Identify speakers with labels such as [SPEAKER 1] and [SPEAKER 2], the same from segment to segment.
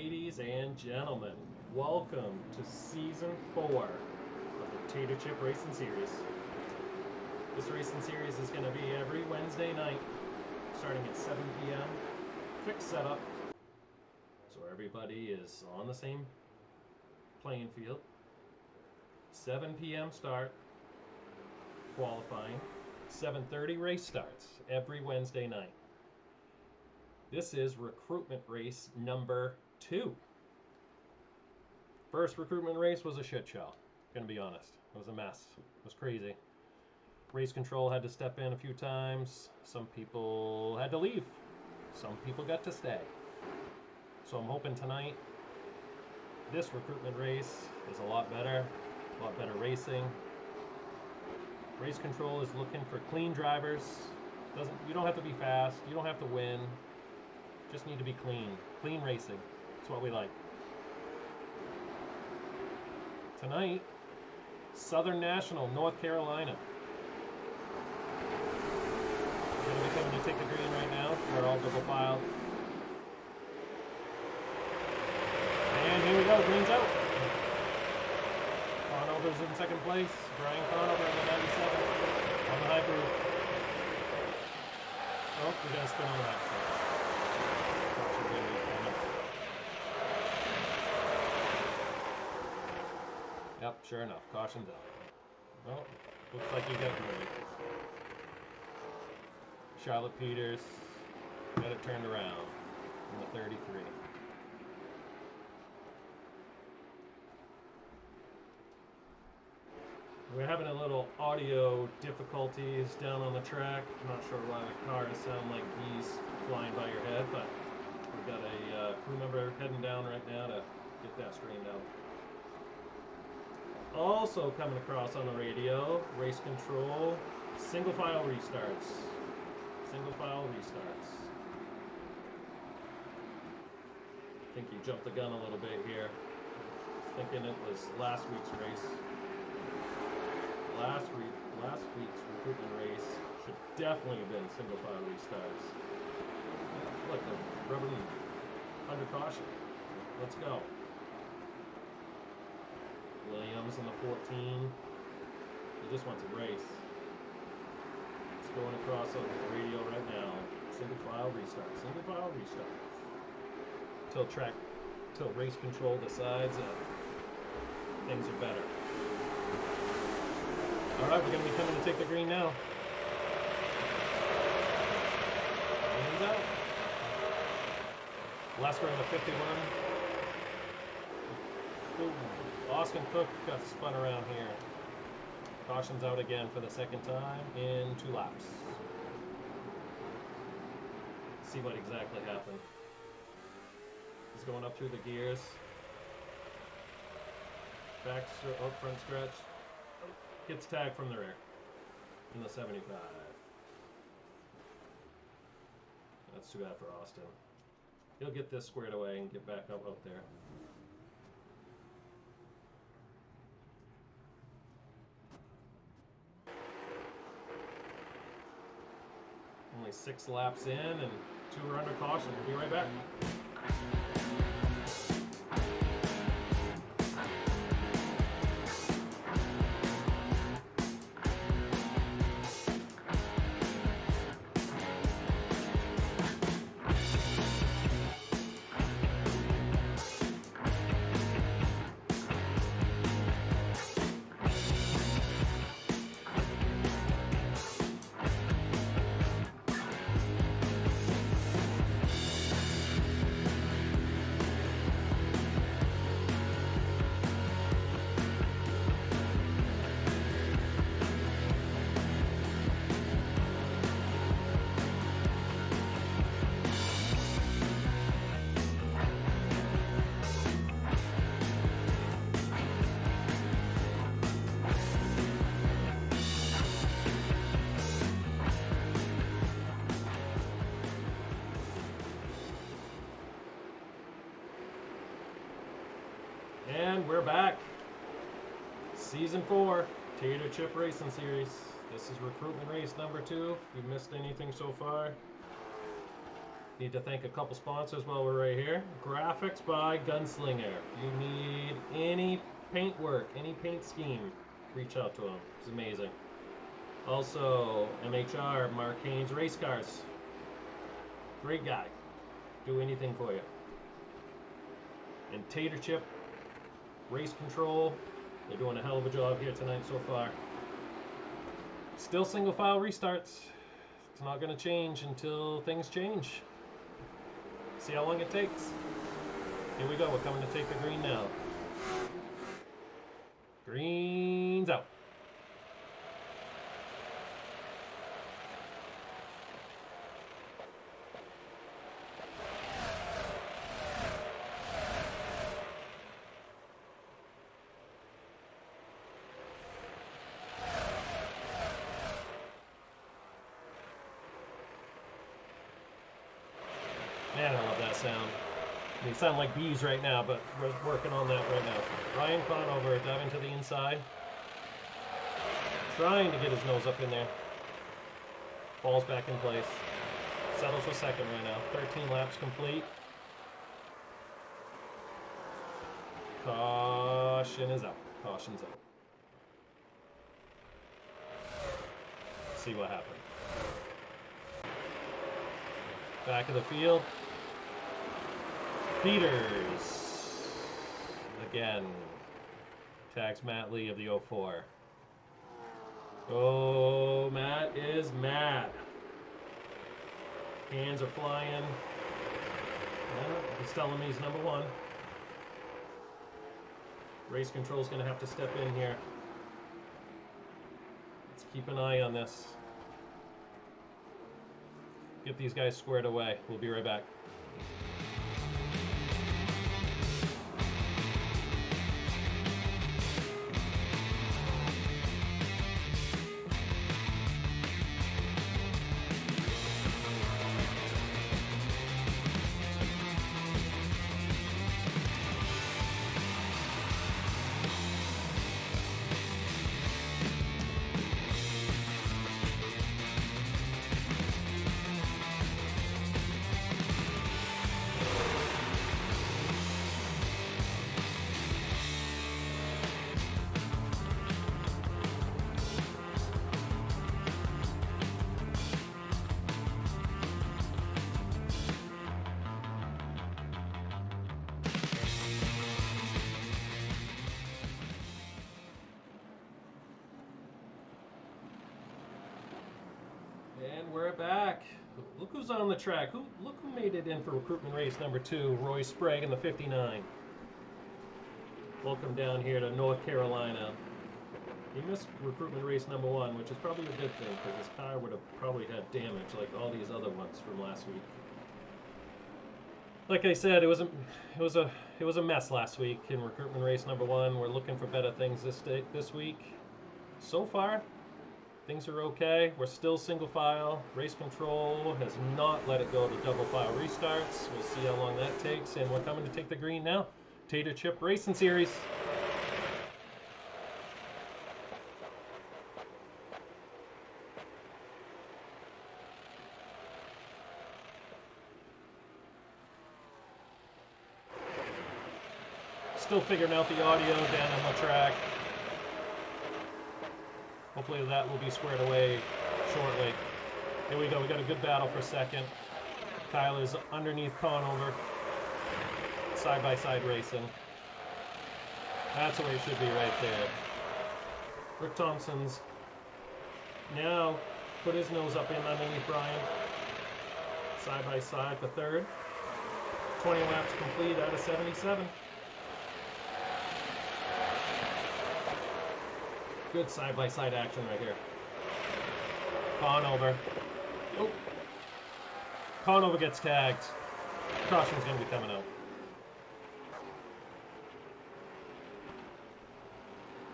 [SPEAKER 1] Ladies and gentlemen, welcome to Season 4 of the Tater Chip Racing Series. This racing series is going to be every Wednesday night, starting at 7 p.m. Fixed setup, so everybody is on the same playing field. 7 p.m. start, qualifying. 7:30 race starts every Wednesday night. This is recruitment race number 2. First recruitment race was a shit show, gonna be honest. It was a mess. It was crazy. Race control had to step in a few times. Some people had to leave. Some people got to stay. So I'm hoping tonight this recruitment race is a lot better racing. Race control is looking for clean drivers. You don't have to be fast. You don't have to win. Just need to be clean. Clean racing. That's what we like. Tonight, Southern National, North Carolina. We're going to be coming to take the green right now. We're all double filed. And here we go. Green's out. Conover's in second place. Brian Conover in the 97 on the high groove. Oh, we got to spin on the back. Yep, sure enough. Caution's out. Well, looks like you got moved. Charlotte Peters got it turned around in the 33. We're having a little audio difficulties down on the track. I'm not sure why the cars sound like bees flying by your head, but we've got a crew member heading down right now to get that straightened out. Also coming across on the radio, race control, single file restarts. Single file restarts. I think you jumped the gun a little bit here. Thinking it was last week's race. Last week's recruitment race should definitely have been single file restarts. Look, they're rubbing under caution. Let's go. Williams in the 14. He just wants a race. It's going across on the radio right now. Single file restart. Single file restart. Till race control decides that things are better. All right, we're going to be coming to take the green now. Green's out. Lester in the 51. Ooh. Austin Cook got spun around here. Caution's out again for the second time in 2 laps. Let's see what exactly happened. He's going up through the gears. Front stretch. Gets tagged from the rear in the 75. That's too bad for Austin. He'll get this squared away and get back up there. Only 6 laps in and 2 are under caution. We'll be right back. And we're back. Season 4, Tater Chip Racing Series. This is recruitment race number 2. If you've missed anything so far, Need to thank a couple sponsors while we're right here. Graphics by Gunslinger. If you need any paint work, any paint scheme, reach out to him. It's amazing. Also, MHR, Mark Haynes Race Cars. Great guy. Do anything for you. And Tater Chip, Race Control. They're doing a hell of a job here tonight so far. Still single file restarts. It's not going to change until things change. See how long it takes. Here we go. We're coming to take the green now. Green's out. Man, I love that sound. They sound like bees right now, but we're working on that right now. Ryan Conover diving to the inside. Trying to get his nose up in there. Falls back in place. Settles for second right now. 13 laps complete. Caution is out. Caution's out. See what happened. Back of the field. Peters. Again. Tags Matt Lee of the 04. Oh, Matt is mad. Hands are flying. He's telling me he's number one. Race control's going to have to step in here. Let's keep an eye on this. Get these guys squared away. We'll be right back. And we're back. Look who's on the track. Look who made it in for recruitment race number 2, Roy Sprague in the 59. Welcome down here to North Carolina. He missed recruitment race number 1, which is probably a good thing because his car would have probably had damage like all these other ones from last week. Like I said, it was a mess last week in recruitment race number 1. We're looking for better things this week. So far, things are okay. We're still single file. Race control has not let it go to double file restarts. We'll see how long that takes. And we're coming to take the green now. Tater Chip Racing Series. Still figuring out the audio down on the track. Hopefully that will be squared away shortly. Here we go. We got a good battle for second. Tyler's underneath Conover. Side-by-side racing. That's the way it should be right there. Rick Thompson's now put his nose up in underneath Brian. Side-by-side for third. 20 laps complete out of 77. Good side-by-side action right here. Conover. Oh. Conover gets tagged. Caution's going to be coming out.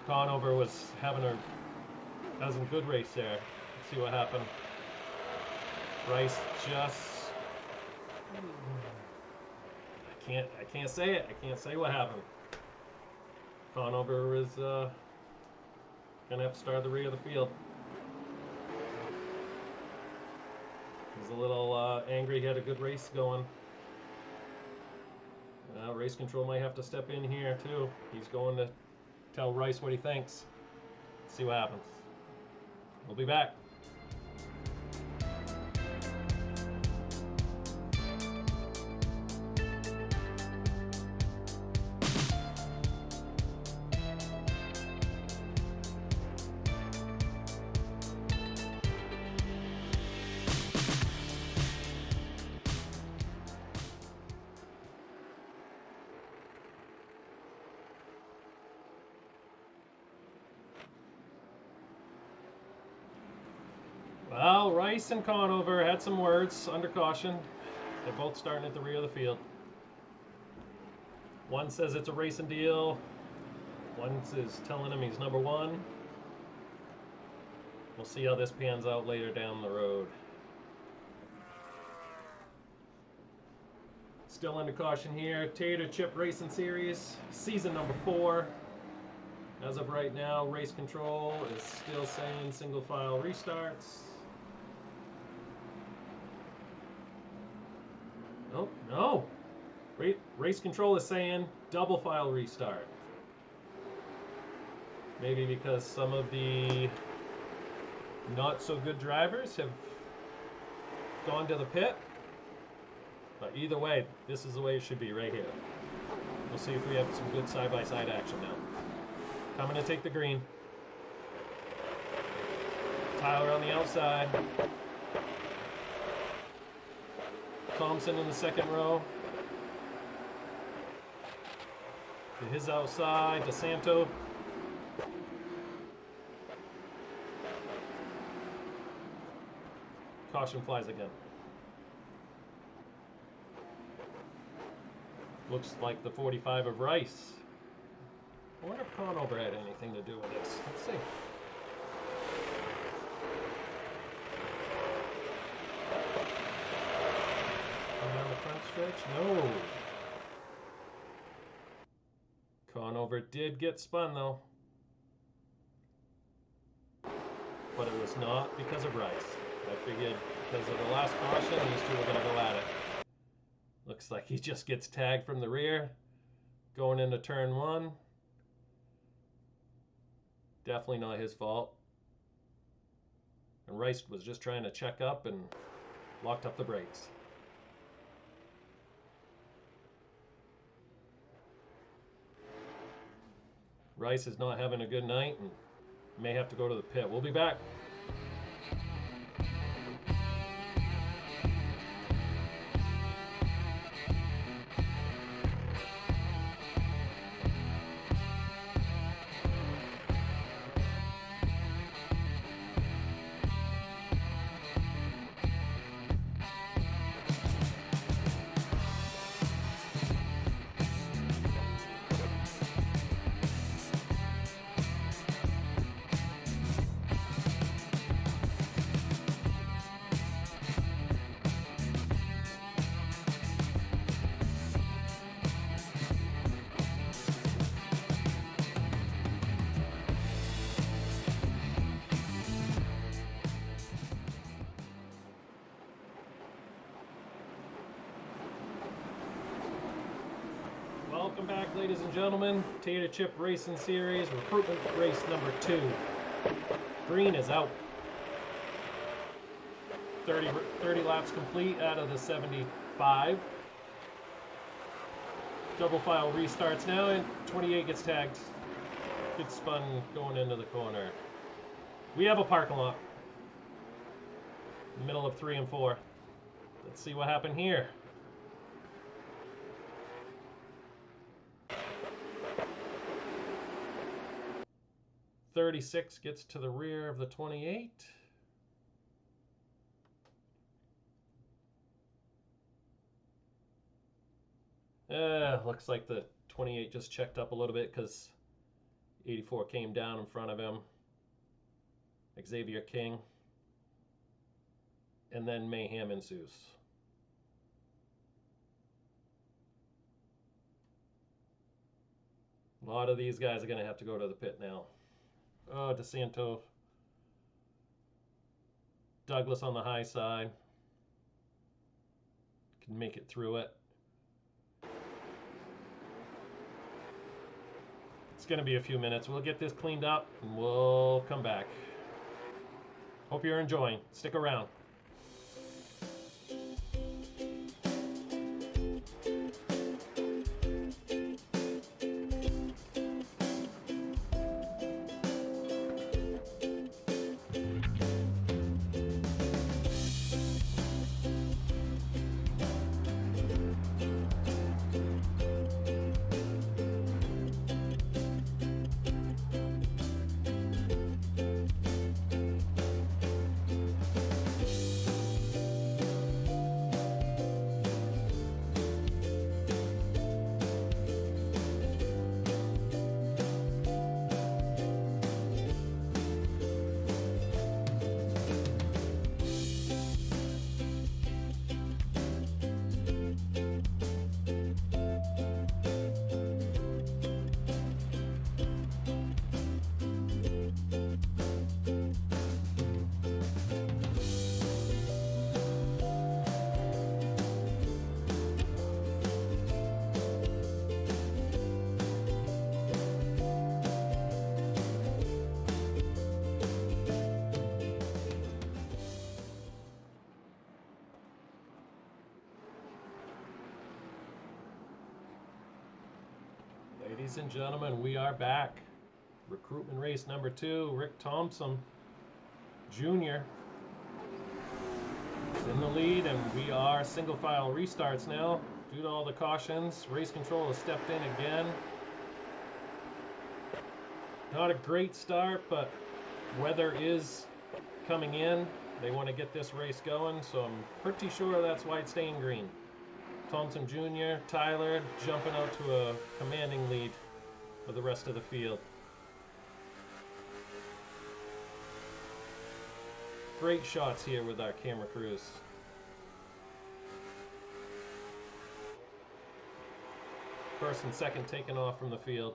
[SPEAKER 1] Conover was having a good race there. Let's see what happened. Bryce just... I can't say it. I can't say what happened. Conover is... Gonna have to start at the rear of the field. He's a little angry. He had a good race going. Race control might have to step in here too. He's going to tell Rice what he thinks. Let's see what happens. We'll be back. Well, Rice and Conover had some words under caution. They're both starting at the rear of the field. One says it's a racing deal. One is telling him he's number one. We'll see how this pans out later down the road. Still under caution here. Tater Chip Racing Series, season number 4. As of right now, race control is still saying single file restarts. Oh, no. Race control is saying double file restart. Maybe because some of the not so good drivers have gone to the pit. But either way, this is the way it should be right here. We'll see if we have some good side-by-side action now. Coming to take the green. Tyler on the outside. Thompson in the second row. To his outside, DeSanto. Caution flies again. Looks like the 45 of Rice. I wonder if Conover had anything to do with this. Let's see. Down the front stretch? No. Conover did get spun though. But it was not because of Rice. I figured because of the last caution, these two were going to go at it. Looks like he just gets tagged from the rear. Going into turn 1. Definitely not his fault. And Rice was just trying to check up and locked up the brakes. Rice is not having a good night and may have to go to the pit. We'll be back. Welcome back, ladies and gentlemen. Tater Chip Racing Series, recruitment race number 2. Green is out. 30 laps complete out of the 75. Double file restarts now, and 28 gets tagged. Good spun going into the corner. We have a parking lot. Middle of 3 and 4. Let's see what happened here. 36 gets to the rear of the 28. Looks like the 28 just checked up a little bit because 84 came down in front of him. Xavier King. And then mayhem ensues. A lot of these guys are going to have to go to the pit now. DeSanto. Douglas on the high side. Can make it through it. It's going to be a few minutes. We'll get this cleaned up and we'll come back. Hope you're enjoying. Stick around. Ladies and gentlemen, we are back. Recruitment race number 2. Rick Thompson Jr. is in the lead, and we are single file restarts now. Due to all the cautions, race control has stepped in again. Not a great start, but weather is coming in. They want to get this race going, so I'm pretty sure that's why it's staying green. Thompson Jr., Tyler jumping out to a commanding lead for the rest of the field. Great shots here with our camera crews. First and second taken off from the field.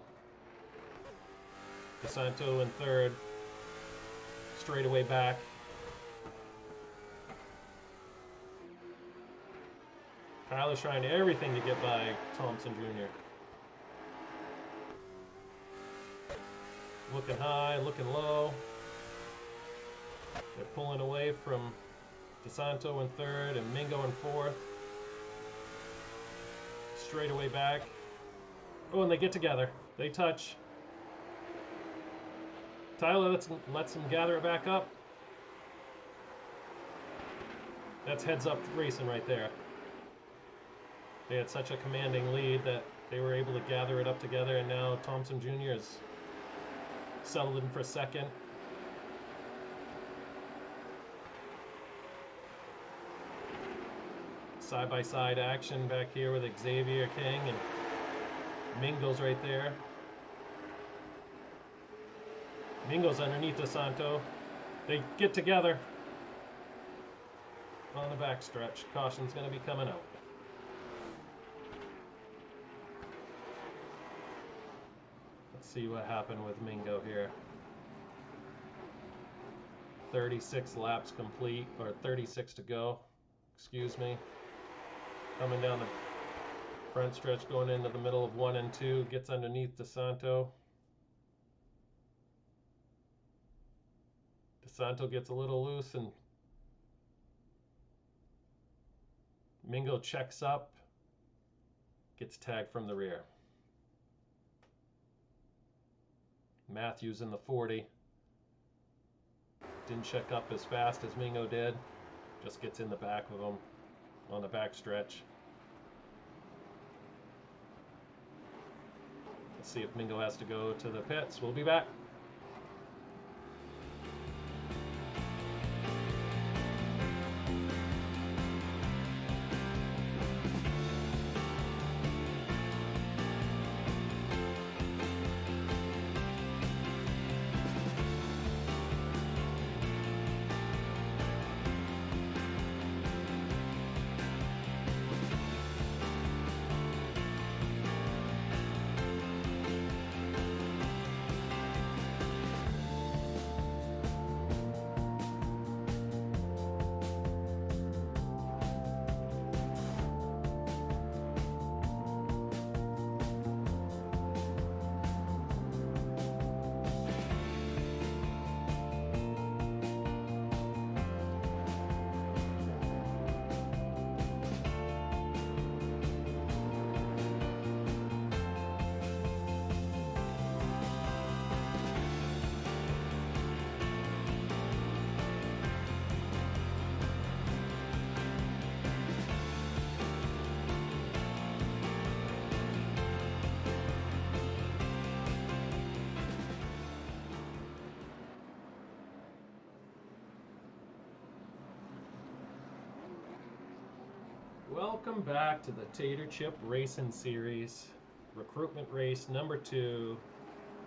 [SPEAKER 1] DeSanto in third. Straightaway back. Tyler's trying everything to get by Thompson Jr. Looking high, looking low. They're pulling away from DeSanto in third and Mingo in fourth. Straightaway back. Oh, and they get together. They touch. Tyler lets them gather it back up. That's heads up racing right there. They had such a commanding lead that they were able to gather it up together, and now Thompson Jr. is settled in for second. Side-by-side action back here with Xavier King and Mingo's right there. Mingo's underneath DeSanto. They get together on the backstretch. Caution's going to be coming out. See what happened with Mingo here. 36 laps complete, or 36 to go, excuse me. Coming down the front stretch, going into the middle of 1 and 2, gets underneath DeSanto. DeSanto gets a little loose and Mingo checks up, gets tagged from the rear. Matthews in the 40. Didn't check up as fast as Mingo did. Just gets in the back of him on the back stretch. Let's see if Mingo has to go to the pits. We'll be back. Welcome back to the Tater Chip Racing Series. Recruitment race number 2.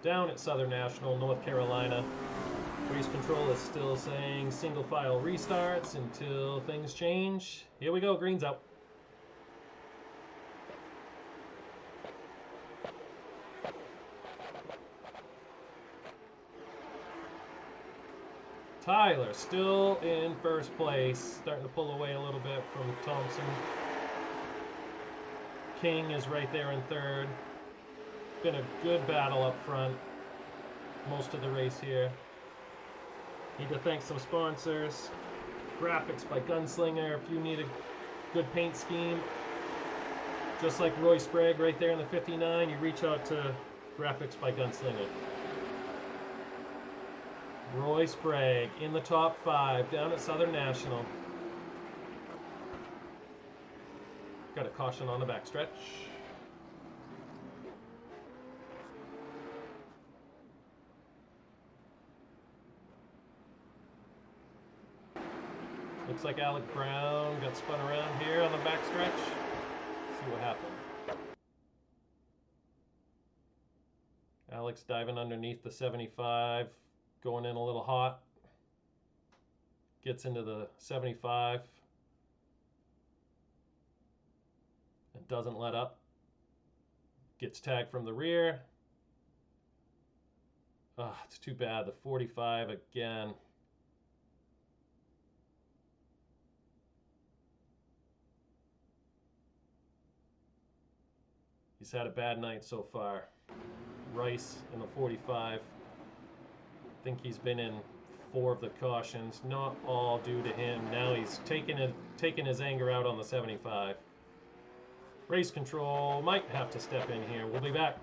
[SPEAKER 1] Down at Southern National, North Carolina. Race control is still saying single file restarts until things change. Here we go, green's out. Tyler still in first place, starting to pull away a little bit from Thompson. King is right there in third. Been a good battle up front most of the race here. Need to thank some sponsors. Graphics by Gunslinger. If you need a good paint scheme, just like Roy Sprague right there in the 59, you reach out to Graphics by Gunslinger. Roy Sprague in the top 5 down at Southern National. Got a caution on the backstretch. Looks like Alec Brown got spun around here on the backstretch. See what happened. Alex diving underneath the 75. Going in a little hot. Gets into the 75. And doesn't let up. Gets tagged from the rear. It's too bad. The 45 again. He's had a bad night so far. Rice in the 45. I think he's been in 4 of the cautions, not all due to him. Now he's taking his anger out on the 75. Race control might have to step in here. We'll be back.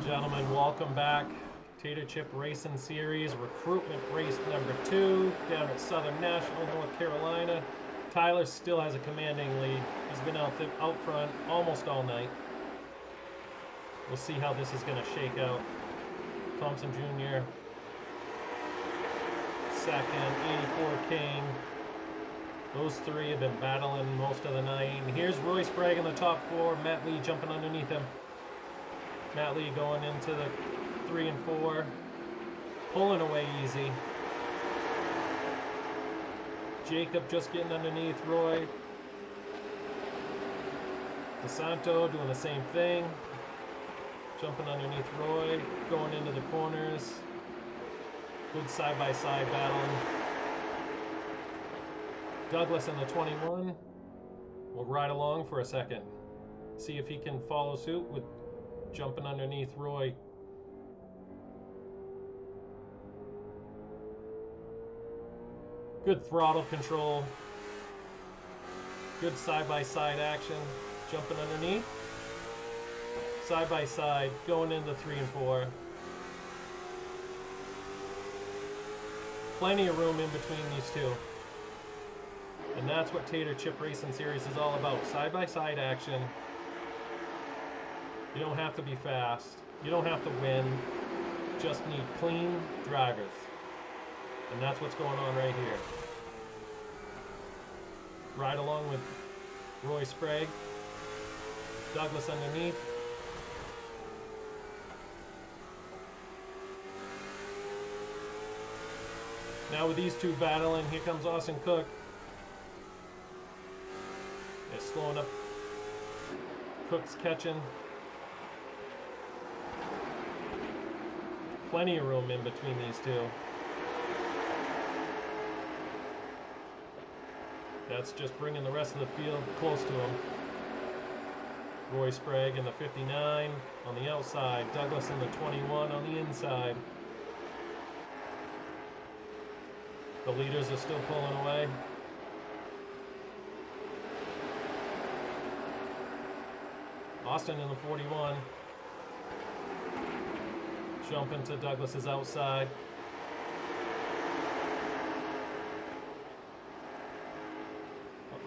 [SPEAKER 1] Gentlemen, welcome back. Tater Chip Racing Series, recruitment race number 2 down at Southern National, North Carolina. Tyler still has a commanding lead. He's been out front almost all night. We'll see how this is going to shake out. Thompson Jr. second, 84 King. Those 3 have been battling most of the night. And here's Roy Sprague in the top 4. Matt Lee jumping underneath him. Matt Lee going into the 3 and 4, pulling away easy. Jacob just getting underneath Roy. DeSanto doing the same thing, jumping underneath Roy, going into the corners. Good side-by-side battling. Douglas in the 21 will ride along for a second. See if he can follow suit with jumping underneath Roy. Good throttle control. Good side-by-side action. Jumping underneath. Side-by-side. Going into 3 and 4. Plenty of room in between these two. And that's what Tater Chip Racing Series is all about. Side-by-side action. You don't have to be fast. You don't have to win. Just need clean drivers. And that's what's going on right here. Ride along with Roy Sprague. Douglas underneath. Now with these two battling, here comes Austin Cook. They're slowing up. Cook's catching. Plenty of room in between these two. That's just bringing the rest of the field close to him. Roy Sprague in the 59 on the outside. Douglas in the 21 on the inside. The leaders are still pulling away. Austin in the 41. Jumping to Douglas's outside.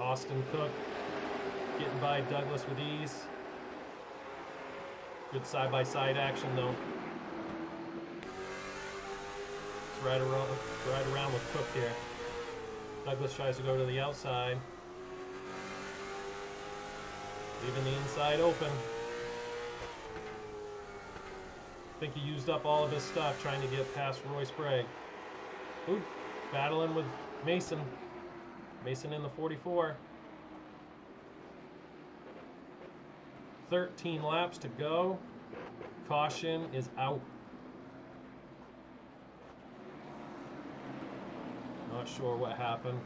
[SPEAKER 1] Austin Cook getting by Douglas with ease. Good side-by-side action though. It's right around with Cook here. Douglas tries to go to the outside. Leaving the inside open. I think he used up all of his stuff trying to get past Roy Sprague. Ooh, battling with Mason. Mason in the 44. 13 laps to go. Caution is out. Not sure what happened.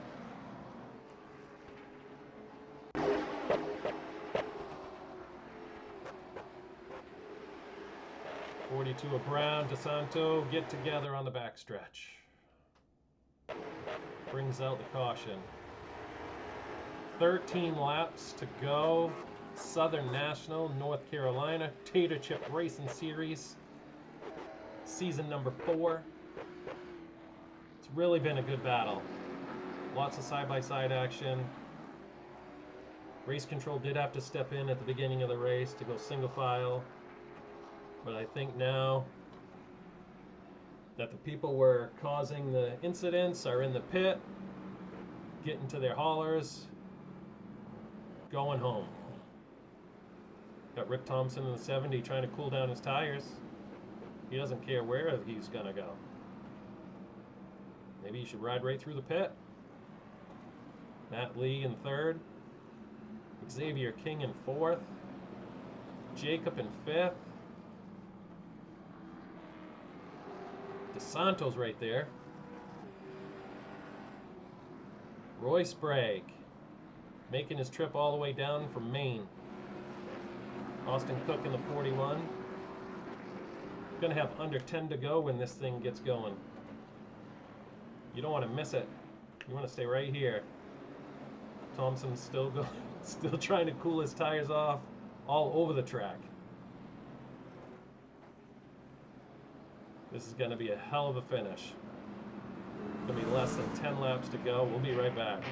[SPEAKER 1] .42 of Brown, DeSanto get together on the backstretch. Brings out the caution. 13 laps to go. Southern National, North Carolina, Tater Chip Racing Series, season number 4. It's really been a good battle. Lots of side-by-side action. Race control did have to step in at the beginning of the race to go single file. But I think now that the people were causing the incidents are in the pit, getting to their haulers, going home. Got Rick Thompson in the 70 trying to cool down his tires. He doesn't care where he's going to go. Maybe he should ride right through the pit. Matt Lee in 3rd. Xavier King in 4th. Jacob in 5th. DeSanto's right there. Roy Sprague making his trip all the way down from Maine. Austin Cook in the 41. Gonna have under 10 to go when this thing gets going. You don't want to miss it. You want to stay right here. Thompson's still trying to cool his tires off all over the track. This is going to be a hell of a finish. Going to be less than 10 laps to go. We'll be right back.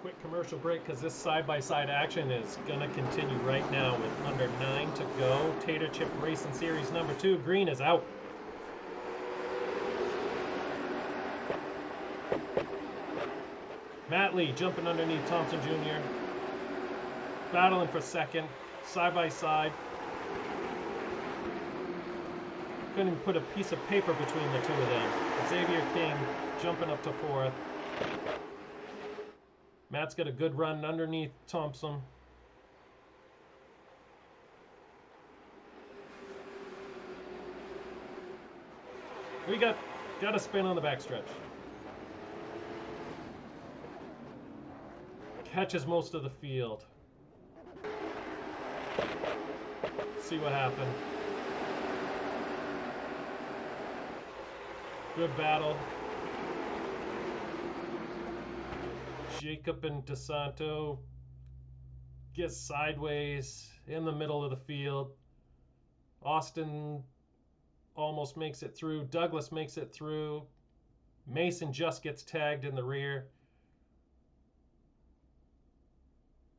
[SPEAKER 1] Quick commercial break because this side-by-side action is going to continue right now with under 9 to go. Tater Chip Racing Series number 2. Green is out. Matt Lee jumping underneath Thompson Jr. Battling for second. Side-by-side. Couldn't even put a piece of paper between the two of them. Xavier King jumping up to 4th. Matt's got a good run underneath Thompson. We got a spin on the backstretch. Catches most of the field. See what happened. Good battle. Jacob and DeSanto get sideways in the middle of the field. Austin almost makes it through. Douglas makes it through. Mason just gets tagged in the rear.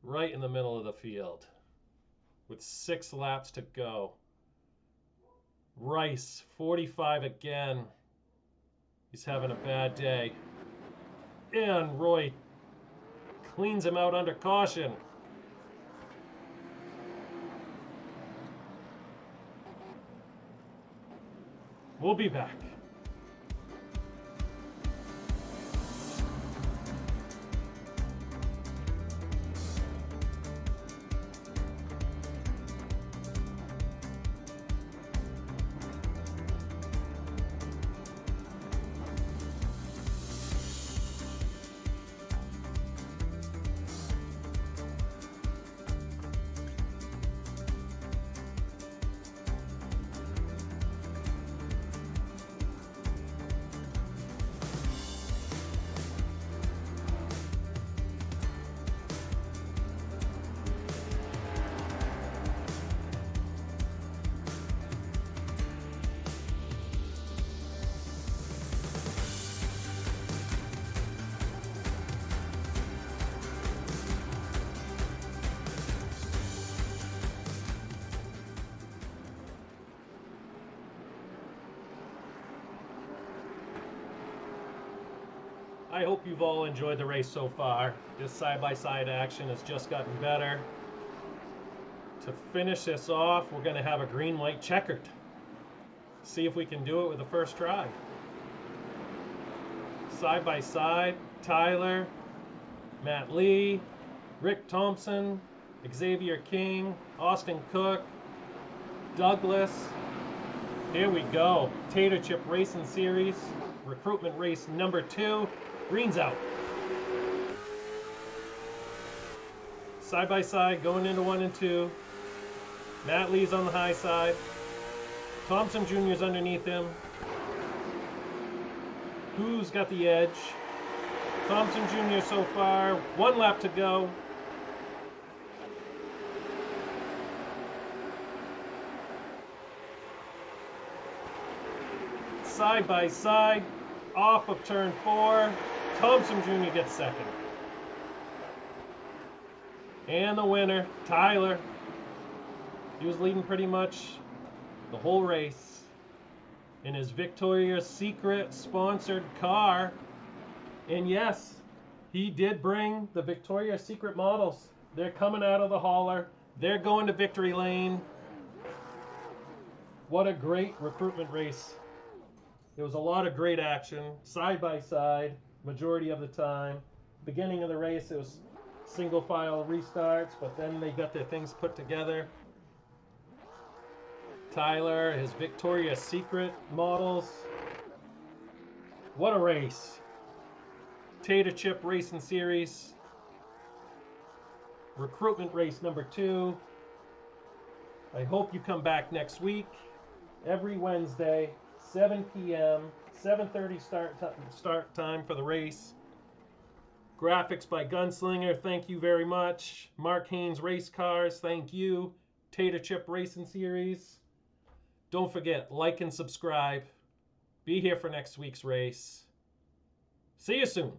[SPEAKER 1] Right in the middle of the field with 6 laps to go. Rice, 45 again. He's having a bad day. And Roy cleans him out under caution. We'll be back. I hope you've all enjoyed the race so far. This side-by-side action has just gotten better. To finish this off, we're going to have a green-white checkered. See if we can do it with the first try. Side-by-side, Tyler, Matt Lee, Rick Thompson, Xavier King, Austin Cook, Douglas. Here we go. Tater Chip Racing Series, recruitment race number 2. Green's out. Side by side, going into 1 and 2. Matt Lee's on the high side. Thompson Jr.'s underneath him. Who's got the edge? Thompson Jr. so far. 1 lap to go. Side by side, off of turn 4. Thompson Jr. gets second. And the winner, Tyler. He was leading pretty much the whole race in his Victoria's Secret sponsored car. And yes, he did bring the Victoria's Secret models. They're coming out of the hauler. They're going to victory lane. What a great recruitment race. There was a lot of great action, side by side, majority of the time. Beginning of the race, it was single file restarts, but then they got their things put together. Tyler, his Victoria's Secret models. What a race. Tater Chip Racing Series. Recruitment race number 2. I hope you come back next week, every Wednesday. 7 p.m., 7:30 start time for the race. Graphics by Gunslinger, thank you very much. Mark Haynes Race Cars, thank you. Tater Chip Racing Series. Don't forget, like and subscribe. Be here for next week's race. See you soon.